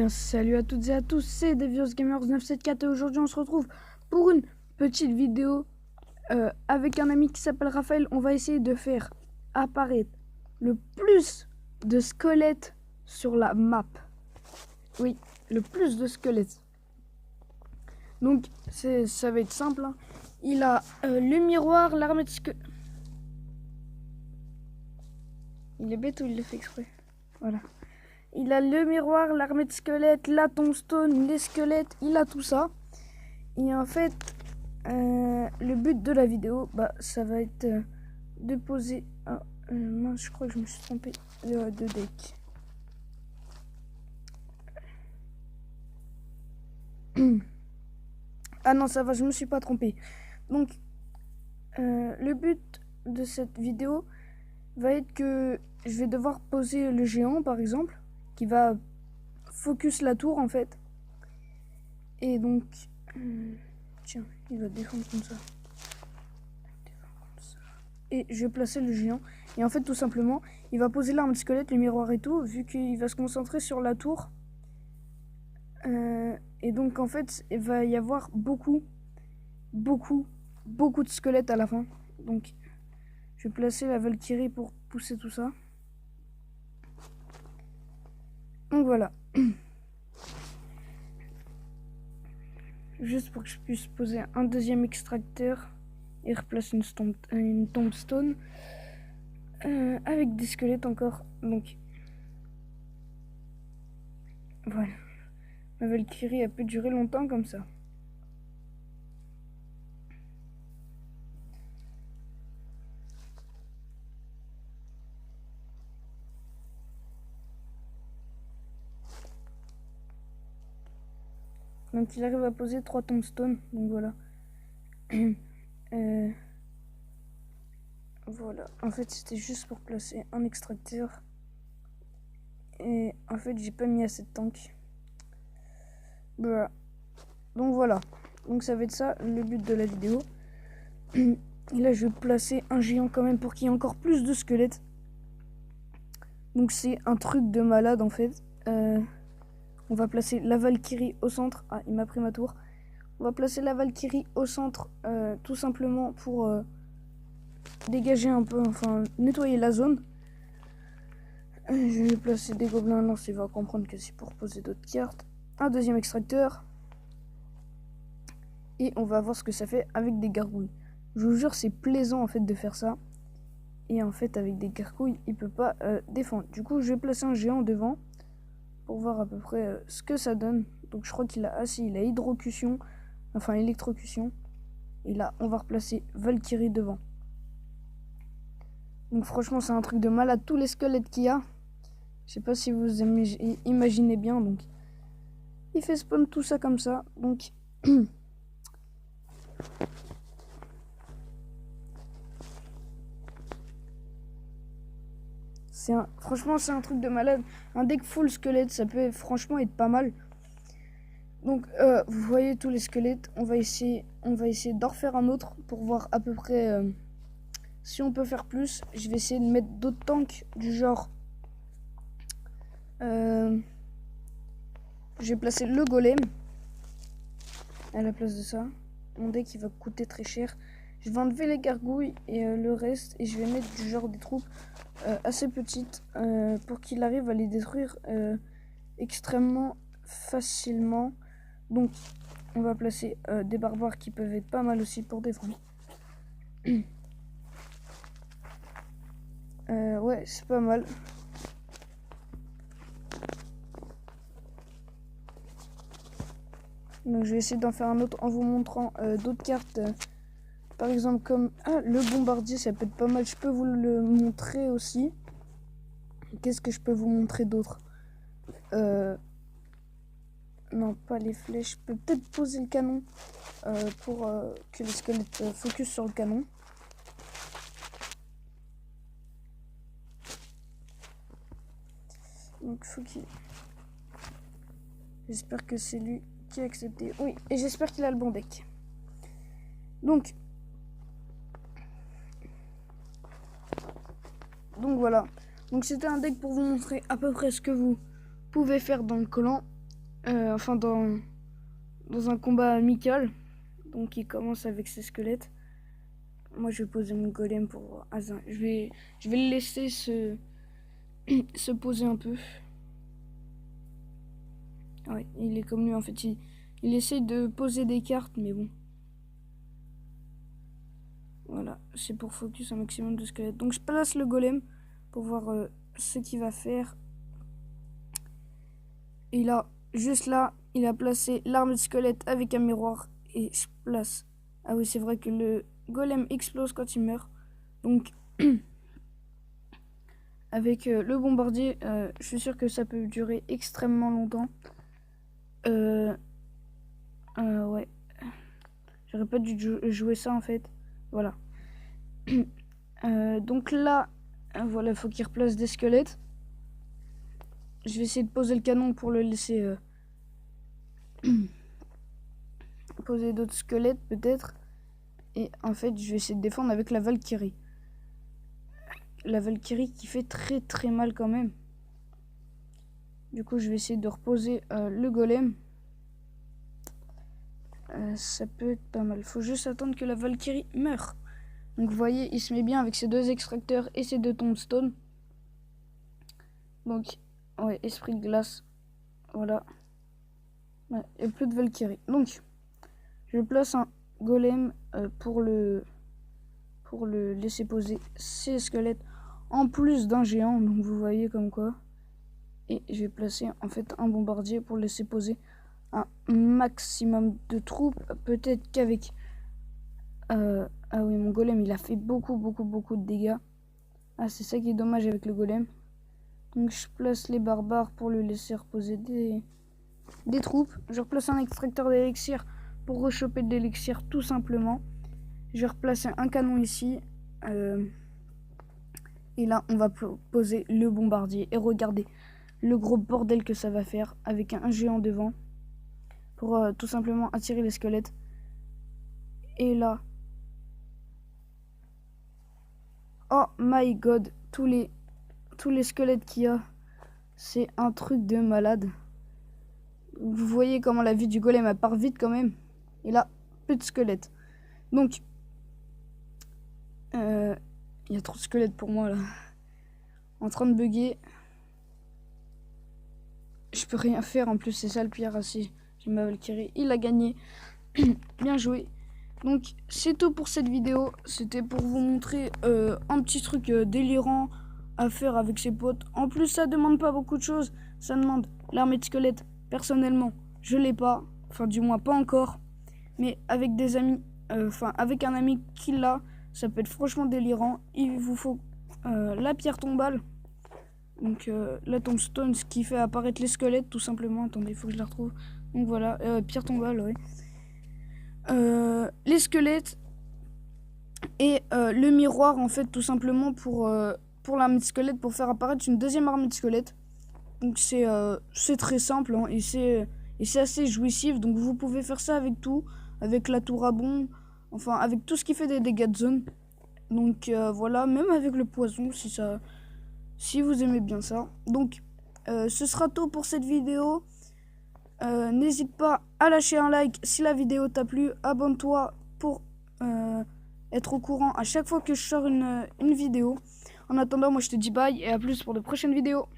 bien, salut à toutes et à tous, c'est Devious Gamers 974 et aujourd'hui on se retrouve pour une petite vidéo avec un ami qui s'appelle Raphaël. On va essayer de faire apparaître le plus de squelettes sur la map. Oui, le plus de squelettes. Donc ça va être simple, hein. Il a le miroir, l'armée de squelettes. Il est bête ou il le fait exprès? Voilà. Il a le miroir, l'armée de squelettes, la tombstone, les squelettes, il a tout ça. Et en fait, le but de la vidéo, ça va être de poser... mince, je crois que je me suis trompé de deck. Ah non, ça va, je me suis pas trompé. Donc, le but de cette vidéo va être que je vais devoir poser le géant, par exemple, qui va focus la tour, en fait. Et donc... tiens, il va défendre comme ça. Et je vais placer le géant. Et en fait, tout simplement, il va poser l'arme de squelette, le miroir et tout, vu qu'il va se concentrer sur la tour. Et donc, en fait, il va y avoir beaucoup de squelettes à la fin. Donc, je vais placer la Valkyrie pour pousser tout ça. Donc, voilà. Juste pour que je puisse poser un deuxième extracteur et replacer une tombstone avec des squelettes encore. Donc voilà, ma Valkyrie a pu durer longtemps comme ça. Donc il arrive à poser 3 tombstones, donc voilà. Voilà, en fait c'était juste pour placer un extracteur. Et en fait j'ai pas mis assez de tank. Voilà. Donc voilà. Donc ça va être ça le but de la vidéo. Et là je vais placer un géant quand même pour qu'il y ait encore plus de squelettes. Donc c'est un truc de malade en fait. On va placer la Valkyrie au centre. Ah, il m'a pris ma tour. On va placer la Valkyrie au centre tout simplement pour dégager un peu, enfin nettoyer la zone. Je vais placer des gobelins lance, il va comprendre que c'est pour poser d'autres cartes. Un deuxième extracteur. Et on va voir ce que ça fait avec des gargouilles. Je vous jure, c'est plaisant en fait de faire ça. Et en fait, avec des gargouilles, il peut pas défendre. Du coup, je vais placer un géant devant pour voir à peu près ce que ça donne. Donc je crois qu'il a il a hydrocution, enfin électrocution. Et là, on va replacer Valkyrie devant. Donc franchement, c'est un truc de malade. Tous les squelettes qu'il y a, je sais pas si vous imaginez bien. Donc il fait spawn tout ça comme ça. Donc franchement, c'est un truc de malade. Un deck full squelette, ça peut franchement être pas mal. Donc, vous voyez tous les squelettes. On va essayer d'en refaire un autre pour voir à peu près si on peut faire plus. Je vais essayer de mettre d'autres tanks du genre. Je vais placer le golem à la place de ça. Mon deck il va coûter très cher. Je vais enlever les gargouilles et le reste. Et je vais mettre du genre des troupes assez petites pour qu'il arrive à les détruire extrêmement facilement. Donc on va placer des barbares qui peuvent être pas mal aussi pour défendre. Ouais, c'est pas mal. Donc je vais essayer d'en faire un autre en vous montrant d'autres cartes. Par exemple comme le bombardier, ça peut être pas mal. Je peux vous le montrer aussi. Qu'est-ce que je peux vous montrer d'autre? Non, pas les flèches. Je peux peut-être poser le canon pour que les squelettes focus sur le canon. Donc faut qu'il... J'espère que c'est lui qui a accepté. Oui, et j'espère qu'il a le bon deck. Donc voilà. Donc c'était un deck pour vous montrer à peu près ce que vous pouvez faire dans le clan. enfin dans un combat amical. Donc il commence avec ses squelettes. Moi je vais poser mon golem pour Azin. Je vais le laisser se poser un peu. Ouais, il est comme lui en fait. Il essaye de poser des cartes, mais bon. Voilà, c'est pour focus un maximum de squelettes. Donc je place le golem pour voir ce qu'il va faire. Et là, juste là, il a placé l'arme de squelette avec un miroir. Et je place. Ah oui, c'est vrai que le golem explose quand il meurt. Donc, avec le bombardier, je suis sûr que ça peut durer extrêmement longtemps. Ouais. J'aurais pas dû jouer ça en fait. Voilà. Donc là, voilà, il faut qu'il replace des squelettes. Je vais essayer de poser le canon pour le laisser poser d'autres squelettes peut-être. Et en fait, je vais essayer de défendre avec la Valkyrie. La Valkyrie qui fait très très mal quand même. Du coup, je vais essayer de reposer le golem. Ça peut être pas mal. Faut juste attendre que la Valkyrie meure. Donc vous voyez, il se met bien avec ses 2 extracteurs et ses 2 tombstones. Donc, ouais, esprit de glace. Voilà. Ouais, et plus de Valkyrie. Donc, je place un golem pour le laisser poser ses squelettes en plus d'un géant. Donc vous voyez comme quoi. Et je vais placer en fait un bombardier pour laisser poser un maximum de troupes. Peut-être qu'avec... ah oui, mon golem il a fait beaucoup de dégâts. Ah, c'est ça qui est dommage avec le golem. Donc je place les barbares pour le laisser reposer des troupes. Je replace un extracteur d'élixir pour rechoper de l'élixir tout simplement. Je vais replacer un canon ici. Et là on va poser le bombardier. Et regardez le gros bordel que ça va faire avec un géant devant. Pour tout simplement attirer les squelettes. Et là... Oh my god, tous les squelettes qu'il y a, c'est un truc de malade. Vous voyez comment la vie du golem elle part vite quand même. Et là, plus de squelettes. Donc, il y a trop de squelettes pour moi là. En train de bugger. Je peux rien faire en plus, c'est ça le pire. Assis. J'ai ma Valkyrie, il a gagné. Bien joué. Donc c'est tout pour cette vidéo. C'était pour vous montrer un petit truc délirant à faire avec ses potes. En plus ça demande pas beaucoup de choses. Ça demande l'armée de squelettes. Personnellement je l'ai pas. Enfin du moins pas encore. Mais avec des amis, avec un ami qui l'a, ça peut être franchement délirant. Il vous faut la pierre tombale. Donc la tombstone, ce qui fait apparaître les squelettes tout simplement. Attendez, il faut que je la retrouve. Donc voilà, pierre tombale, ouais. Les squelettes et le miroir en fait tout simplement pour l'armée de squelettes, pour faire apparaître une deuxième armée de squelettes. Donc c'est très simple hein, et c'est assez jouissif. Donc vous pouvez faire ça avec tout, avec la tour à bombe, enfin avec tout ce qui fait des dégâts de zone. Donc voilà, même avec le poison si vous aimez bien ça. Donc ce sera tout pour cette vidéo. N'hésite pas à lâcher un like si la vidéo t'a plu. Abonne-toi pour être au courant à chaque fois que je sors une vidéo. En attendant, moi je te dis bye et à plus pour de prochaines vidéos.